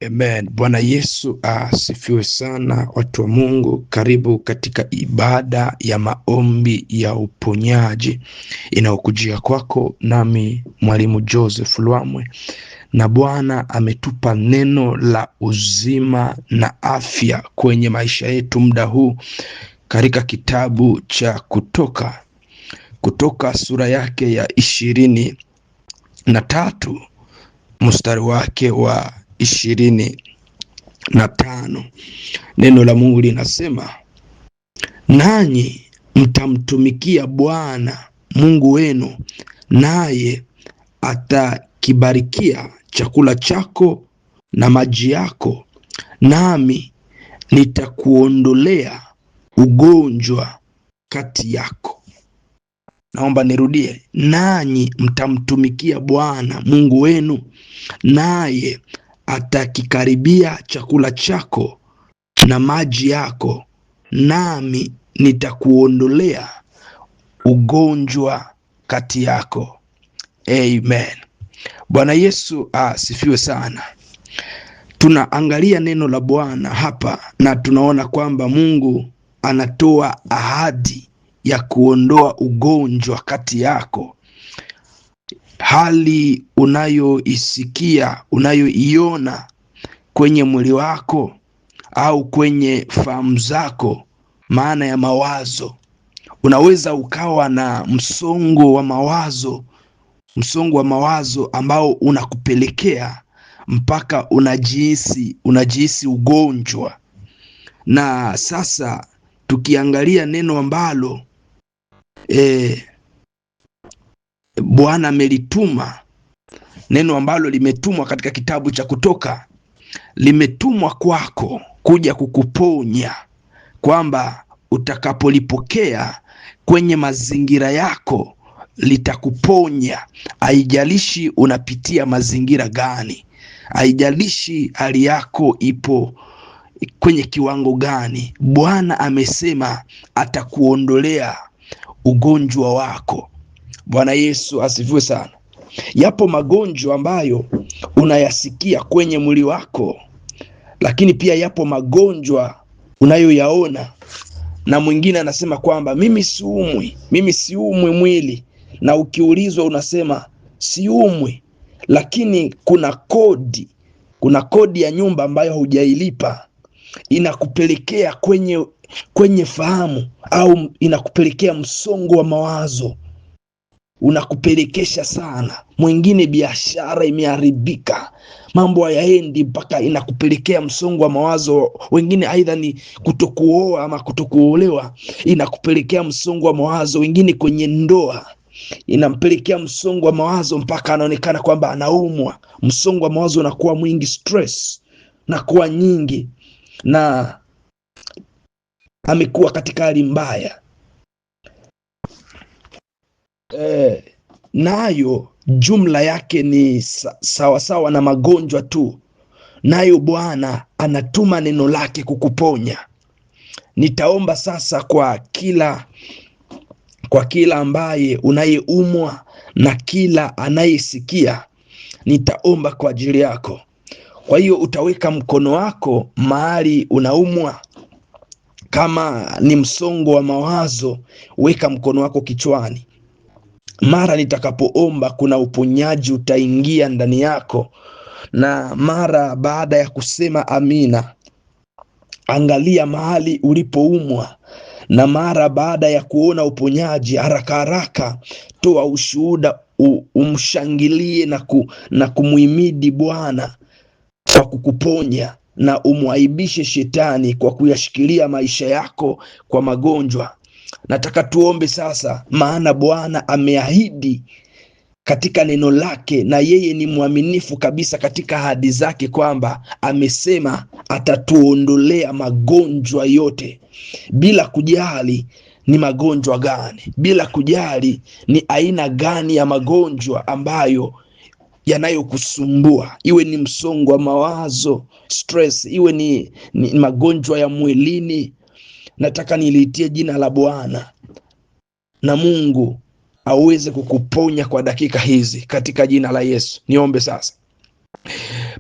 Amen. Bwana Yesu asifiwe sana, watu wa Mungu. Karibu katika ibada ya maombi ya uponyaji inayokujia kwako nami mwalimu Joseph Lwamwe, na Bwana ametupa neno la uzima na afya kwenye maisha yetu muda huu katika kitabu cha Kutoka sura yake ya 23 mstari wake wa 25. Neno la Mungu linasema, nanyi mtamtumikia Bwana Mungu wenu, naye atakibarikia chakula chako na maji yako, nami nitakuondolea ugonjwa kati yako. Naomba nirudie, nanyi mtamtumikia Bwana Mungu wenu, naye atakikaribia chakula chako na maji yako, nami nitakuondolea ugonjwa kati yako. Amen. Bwana Yesu asifiwe sana. Tunaangalia neno la Bwana hapa na tunaona kwamba Mungu anatoa ahadi ya kuondoa ugonjwa kati yako. Hali unayoisikia, unayoiona kwenye mwili wako au kwenye fahamu zako, maana ya mawazo. Unaweza ukawa na msongo wa mawazo ambao unakupelekea mpaka unajihisi ugonjwa. Na sasa tukiangalia neno ambalo Bwana amelituma, neno ambalo limetumwa katika kitabu cha Kutoka, limetumwa kwako kuja kukuponya, kwamba utakapolipokea kwenye mazingira yako litakuponya. Haijalishi unapitia mazingira gani, haijalishi hali yako ipo kwenye kiwango gani, Bwana amesema atakuondolea ugonjwa wako. Bwana Yesu asifiwe sana. Yapo magonjwa ambayo unayasikia kwenye mwili wako, lakini pia yapo magonjwa unayoyaona, na mwingine anasema kwamba mimi siumwi mwili, na ukiulizwa unasema siumwi, lakini kuna kodi ya nyumba ambayo hujailipa, inakupelekea kwenye fahamu, au inakupelekea msongo wa mawazo, unakupelekesha sana. Mwingine biashara imeharibika, mambo hayaendi, mpaka inakupelekea msongo wa mawazo. Wengine aidha ni kutokuoa ama kutokuolewa, inakupelekea msongo wa mawazo. Wengine kwenye ndoa inampelekea msongo wa mawazo mpaka anaonekana kwamba anaumwa. Msongo wa mawazo unakuwa mwingi, stress nakuwa nyingi, na amekuwa katika hali mbaya. Nayo jumla yake ni sawasawa na magonjwa tu, nayo Bwana anatuma neno lake kukuponya. Nitaomba sasa kwa kila ambaye unayeumwa na kila anayesikia, nitaomba kwa ajili yako. Kwa hiyo utaweka mkono wako mahali unaumwa. Kama ni msongo wa mawazo, weka mkono wako kichwani. Mara nitakapoomba, kuna uponyaji utaingia ndani yako, na mara baada ya kusema amina, angalia mahali ulipoumwa, na mara baada ya kuona uponyaji, haraka toa ushuhuda, umshangilie na kumuhimidi Bwana kwa kukuponya, na umwaibishe shetani kwa kuyashikilia maisha yako kwa magonjwa. Nataka tuombe sasa, maana Bwana ameahidi katika neno lake, na yeye ni mwaminifu kabisa katika ahadi zake, kwamba amesema atatuondolea magonjwa yote, bila kujali ni magonjwa gani, bila kujali ni aina gani ya magonjwa ambayo yanayokusumbua, iwe ni msongo wa mawazo, stress, iwe ni magonjwa ya mwilini. Nataka niliitie jina la Bwana, na Mungu aweze kukuponya kwa dakika hizi katika jina la Yesu. Niombe sasa.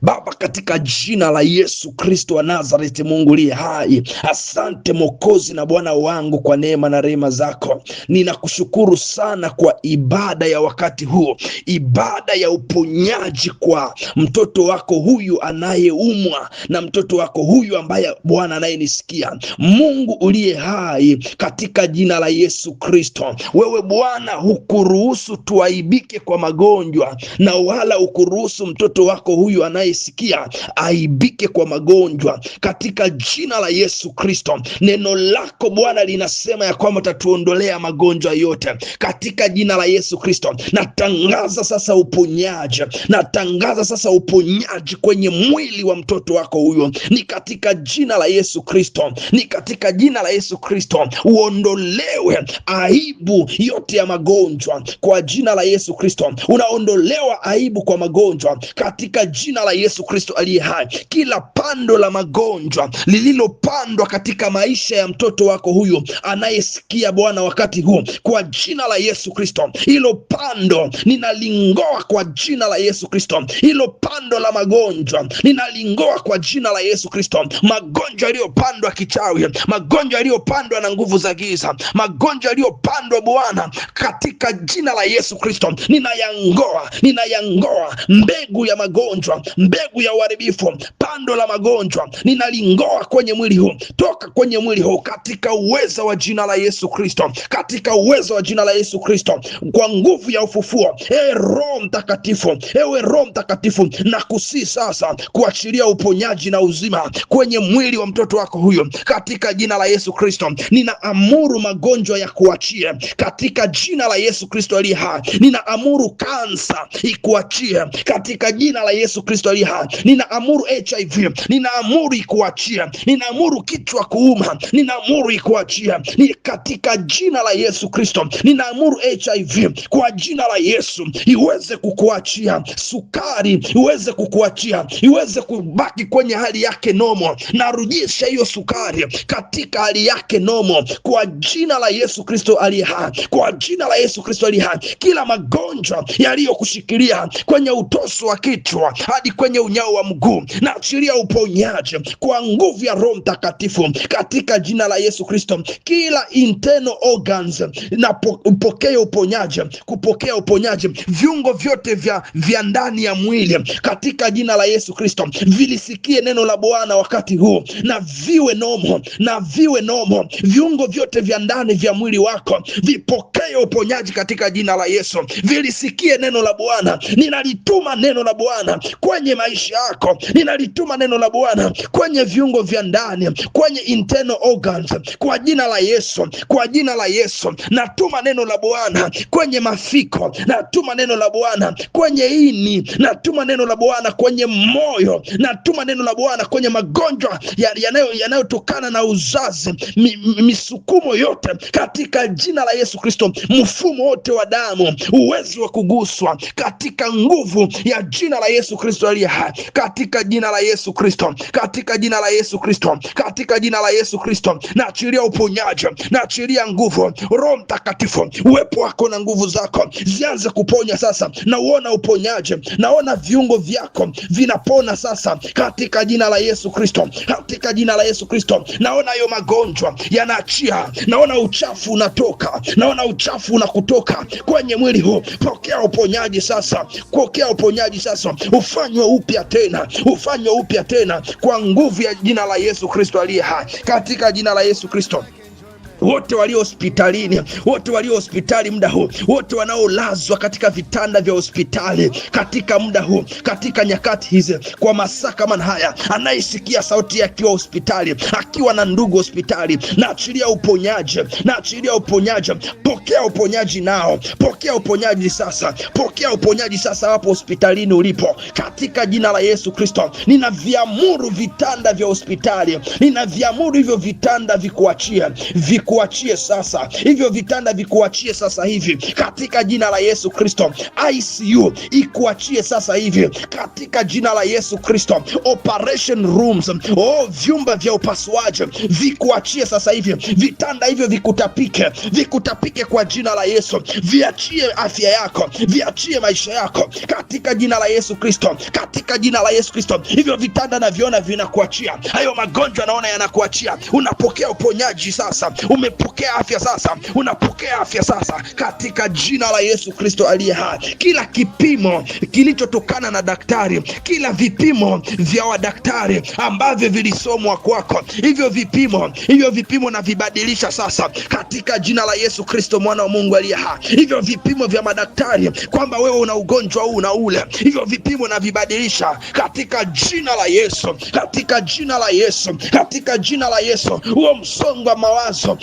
Baba, katika jina la Yesu Kristo wa Nazareti, Mungu liye hai, asante Mwokozi na Bwana wangu kwa neema na rehema zako. Ninakushukuru sana kwa ibada ya wakati huu, ibada ya uponyaji kwa mtoto wako huyu anayeumwa na mtoto wako huyu ambaye Bwana anayenisikia. Mungu uliye hai, katika jina la Yesu Kristo, wewe Bwana hukuruhusu tuaibike kwa magonjwa, na wala hukuruhusu mtoto wako huyu anayesikia aibike kwa magonjwa. Katika jina la Yesu Kristo, neno lako Bwana linasema ya kwamba utatuondolea magonjwa yote. Katika jina la Yesu Kristo, natangaza sasa uponyaji, natangaza sasa uponyaji kwenye mwili wa mtoto wako huyo. Ni katika jina la Yesu Kristo, ni katika jina la Yesu Kristo, uondolewe aibu yote ya magonjwa kwa jina la Yesu Kristo. Unaondolewa aibu kwa magonjwa katika jina la Yesu Kristo aliye hai. Kila pando la magonjwa lililopandwa katika maisha ya mtoto wako huyu anayesikia Bwana wakati huu, kwa jina la Yesu Kristo, hilo pando ninalingoa kwa jina la Yesu Kristo. Hilo pando la magonjwa ninalingoa kwa jina la Yesu Kristo. Magonjwa yaliyopandwa kichawi, magonjwa yaliyopandwa na nguvu za giza, magonjwa yaliyopandwa Bwana, katika jina la Yesu Kristo, ninayangoa mbegu ya magonjwa, mbegu ya uharibifu, pando la magonjwa ninalingoa kwenye mwili huu, toka kwenye mwili huu, katika uwezo wa jina la Yesu Kristo, katika uwezo wa jina la Yesu Kristo, kwa nguvu ya ufufuo. Roho Mtakatifu, ewe Roho Mtakatifu, nakusii sasa kuachilia uponyaji na uzima kwenye mwili wa mtoto wako huyo, katika jina la Yesu Kristo. Ninaamuru magonjwa ya kuachie katika jina la Yesu Kristo aliye hai. Ninaamuru kansa ikuachie katika jina la Yesu Kristo aliye hai. Ninaamuru HIV, ninaamuru ikuachie. Ninaamuru kichwa kuuma, ninaamuru ikuachie ni katika jina la Yesu Kristo. Ninaamuru HIV kwa jina la Yesu iweze kukuachia, sukari iweze kukuachia, iweze kubaki kwenye hali yake nomo. Narudisha hiyo sukari katika hali yake nomo kwa jina la Yesu Kristo aliye hai, kwa jina la Yesu Kristo aliye hai. Kila magonjwa yaliyokushikilia kwenye utosi wa kichwa hadi kwenye unyao wa mguu, naachilia uponyaji kwa nguvu ya Roho Mtakatifu katika jina la Yesu Kristo. Kila internal organs na kupokea uponyaji, viungo vyote vya ndani ya mwili katika jina la Yesu Kristo vilisikie neno la Bwana wakati huu, na viwe nomo. Viungo vyote vya ndani vya mwili wako vipokee uponyaji katika jina la Yesu. Vilisikie neno la Bwana. Ninalituma neno la Bwana kwenye maisha yako, ninalituma neno la Bwana kwenye viungo vya ndani, kwenye internal organs kwa jina la Yesu, kwa jina la Yesu. Natuma neno la Bwana kwenye mafiko, natuma neno la Bwana kwenye ini, natuma neno la Bwana kwenye moyo, natuma neno la Bwana kwenye magonjwa yanayotokana na uzazi, misukumo yote katika jina la Yesu Kristo. Mfumo wote wa damu uwezo wa kuguswa katika nguvu ya jina la Yesu Kristo aliye hai, katika jina la Yesu Kristo, katika jina la Yesu Kristo, katika jina la Yesu Kristo. Naachilia uponyaji, naachilia nguvu. Roho Mtakatifu, uwepo wako na nguvu zako zianze kuponya sasa. Naona uponyaji, naona viungo vyako vinapona sasa katika jina la Yesu Kristo, katika jina la Yesu Kristo. Naona hayo magonjwa yanaachia, naona uchafu unatoka, naona uchafu unakutoka kwenye mwili huu. Pokea uponyaji sasa, pokea uponyaji sasa. Ufanywe upya tena kwa nguvu ya jina la Yesu Kristo aliye hai, katika jina la Yesu Kristo. Wote walio hospitalini, wote walio hospitali muda huu, wote wanaolazwa katika vitanda vya hospitali katika muda huu, katika nyakati hizi, kwa masaa kama haya, anayesikia sauti yake akiwa hospitali, akiwa na ndugu hospitali, naachilia uponyaji, naachilia uponyaji. Pokea uponyaji nao, pokea uponyaji sasa, pokea uponyaji sasa hapo hospitalini ulipo, katika jina la Yesu Kristo. Ninaviamuru vitanda vya hospitali, ninaviamuru hivyo vitanda vikuachie, vikuachie sasa, hivyo vitanda vikuachie sasa hivi katika jina la Yesu Kristo. ICU ikuachie sasa hivi katika jina la Yesu Kristo. Operation rooms, vyumba vya upasuaji vikuachie sasa hivi, vitanda hivyo vikutapike kwa jina la Yesu. Viachie afya yako, viachie maisha yako katika jina la Yesu Kristo, katika jina la Yesu Kristo. Hivyo vitanda naviona vinakuachia, hayo magonjwa naona yanakuachia. Unapokea uponyaji sasa, umepokea afya sasa, unapokea afya sasa katika jina la Yesu Kristo aliye hai. Kila kipimo kilichotokana na daktari, kila vipimo vya wadaktari ambavyo vilisomwa kwako, hivyo vipimo na vibadilisha sasa katika jina la Yesu Kristo mwana wa Mungu aliye hai. Hivyo vipimo vya madaktari kwamba wewe una ugonjwa huu na ule, hivyo vipimo na vibadilisha katika jina la Yesu, katika jina la Yesu, katika jina la Yesu. Huo msongo wa mawazo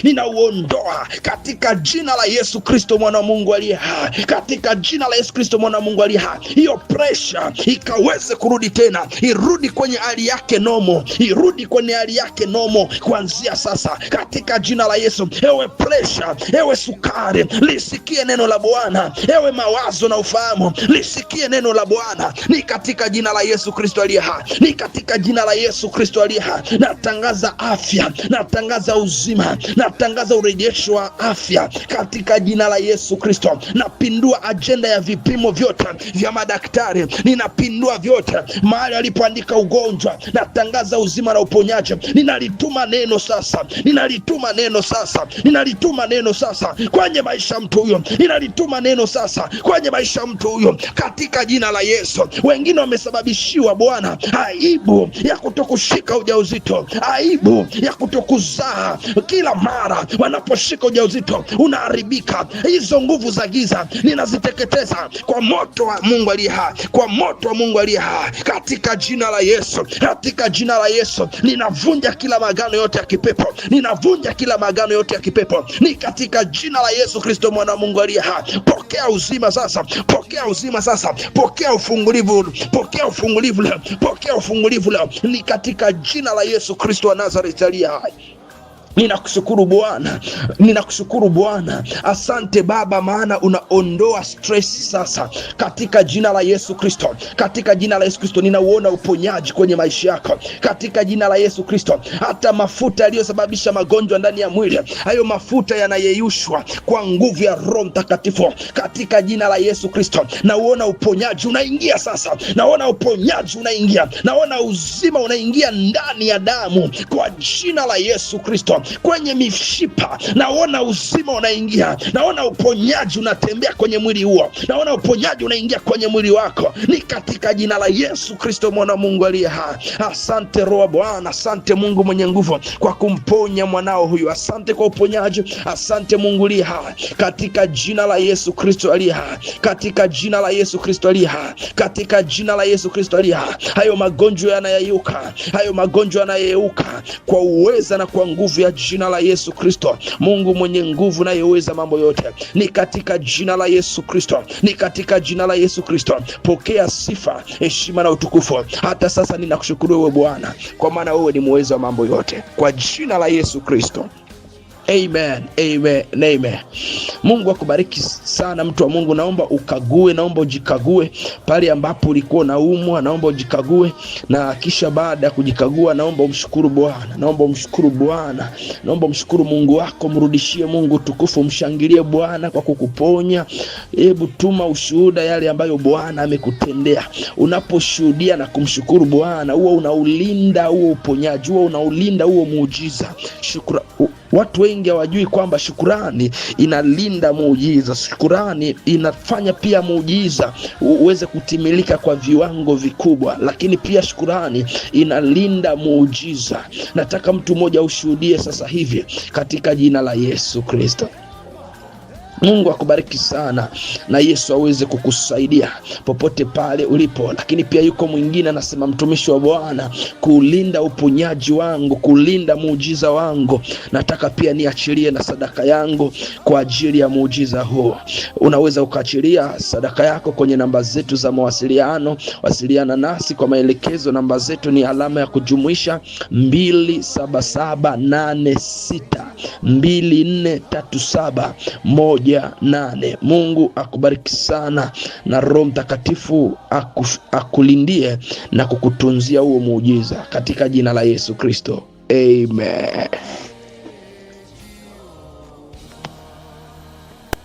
ninauondoa katika jina la Yesu Kristo mwana wa Mungu aliye hai, katika jina la Yesu Kristo mwana wa Mungu aliye hai. Hiyo pressure ikaweze kurudi tena, irudi kwenye hali yake nomo, irudi kwenye hali yake nomo kuanzia sasa katika jina la Yesu. Ewe pressure, ewe sukari, lisikie neno la Bwana. Ewe mawazo na ufahamu, lisikie neno la Bwana. Ni katika jina la Yesu Kristo aliye hai, ni katika jina la Yesu Kristo aliye hai. Natangaza afya, natangaza uzima, natangaza urejesho wa afya katika jina la Yesu Kristo. Napindua ajenda ya vipimo vyote vya madaktari, ninapindua vyote mahali alipoandika ugonjwa. Natangaza uzima na uponyaji. Ninalituma neno sasa, ninalituma neno sasa, ninalituma neno sasa kwenye maisha mtu huyo, ninalituma neno sasa kwenye maisha mtu huyo katika jina la Yesu. Wengine wamesababishiwa Bwana aibu ya kutokushika ujauzito, aibu ya kutokuzaa. Kila mara wanaposhika ujauzito unaharibika. Hizo nguvu za giza ninaziteketeza kwa moto wa Mungu aliye hai, kwa moto wa Mungu aliye hai katika jina la Yesu, katika jina la Yesu. Ninavunja kila magano yote ya kipepo, ninavunja kila magano yote ya kipepo, ni katika jina la Yesu Kristo mwana wa Mungu aliye hai. Pokea uzima sasa, pokea uzima sasa, pokea ufungulivu, pokea ufungulivu leo, pokea ufungulivu leo, ni katika jina la Yesu Kristo wa Nazareti aliye hai. Ninakushukuru Bwana, ninakushukuru Bwana. Asante Baba, maana unaondoa stress sasa katika jina la Yesu Kristo, katika jina la Yesu Kristo. Ninauona uponyaji kwenye maisha yako katika jina la Yesu Kristo. Hata mafuta yaliyosababisha magonjwa ndani ya mwili, hayo mafuta yanayeyushwa kwa nguvu ya Roho Mtakatifu katika jina la Yesu Kristo. Nauona uponyaji unaingia sasa, naona uponyaji unaingia, naona uzima unaingia ndani ya damu kwa jina la Yesu Kristo. Kwenye mishipa naona uzima unaingia, naona uponyaji unatembea kwenye mwili huo, naona uponyaji unaingia kwenye mwili wako, ni katika jina la Yesu Kristo mwana wa Mungu aliye hai. Asante Roho Bwana, asante Mungu mwenye nguvu kwa kumponya mwanao huyu. Asante kwa uponyaji, asante Mungu aliye hai katika jina la Yesu Kristo aliye hai, katika jina la Yesu Kristo aliye hai, katika jina la Yesu Kristo aliye hai. Hayo magonjwa yanayeyuka, hayo magonjwa yanayeyuka kwa uweza na kwa nguvu ya jina la Yesu Kristo. Mungu mwenye nguvu na yeweza mambo yote, ni katika jina la Yesu Kristo, ni katika jina la Yesu Kristo. Pokea sifa, heshima na utukufu. Hata sasa ninakushukuru wewe Bwana, kwa maana wewe ni muweza wa mambo yote, kwa jina la Yesu Kristo. Amen, amen, amen. Mungu akubariki sana mtu wa Mungu. Naomba ukague, naomba ujikague pale ambapo ulikuwa unaumwa, naomba ujikague, na kisha baada ya kujikagua naomba umshukuru Bwana, naomba umshukuru Bwana, naomba umshukuru Mungu wako, mrudishie Mungu tukufu, mshangilie Bwana kwa kukuponya. Hebu tuma ushuhuda yale ambayo Bwana amekutendea. Unaposhuhudia na kumshukuru Bwana, huo unaulinda huo uponyaji, huo unaulinda huo muujiza. Watu wengi hawajui kwamba shukrani inalinda muujiza. Shukrani inafanya pia muujiza uweze kutimilika kwa viwango vikubwa, lakini pia shukrani inalinda muujiza. Nataka mtu mmoja ushuhudie sasa hivi katika jina la Yesu Kristo. Mungu akubariki sana na Yesu aweze kukusaidia popote pale ulipo. Lakini pia yuko mwingine anasema, mtumishi wa Bwana, kulinda uponyaji wangu, kulinda muujiza wangu, nataka pia niachilie na sadaka yangu kwa ajili ya muujiza huo. Unaweza ukaachilia sadaka yako kwenye namba zetu za mawasiliano. Wasiliana nasi kwa maelekezo. Namba zetu ni alama ya kujumuisha 277-860-2437-18. Mungu akubariki sana na Roho Mtakatifu akulindie na kukutunzia huo muujiza katika jina la Yesu Kristo. Amen.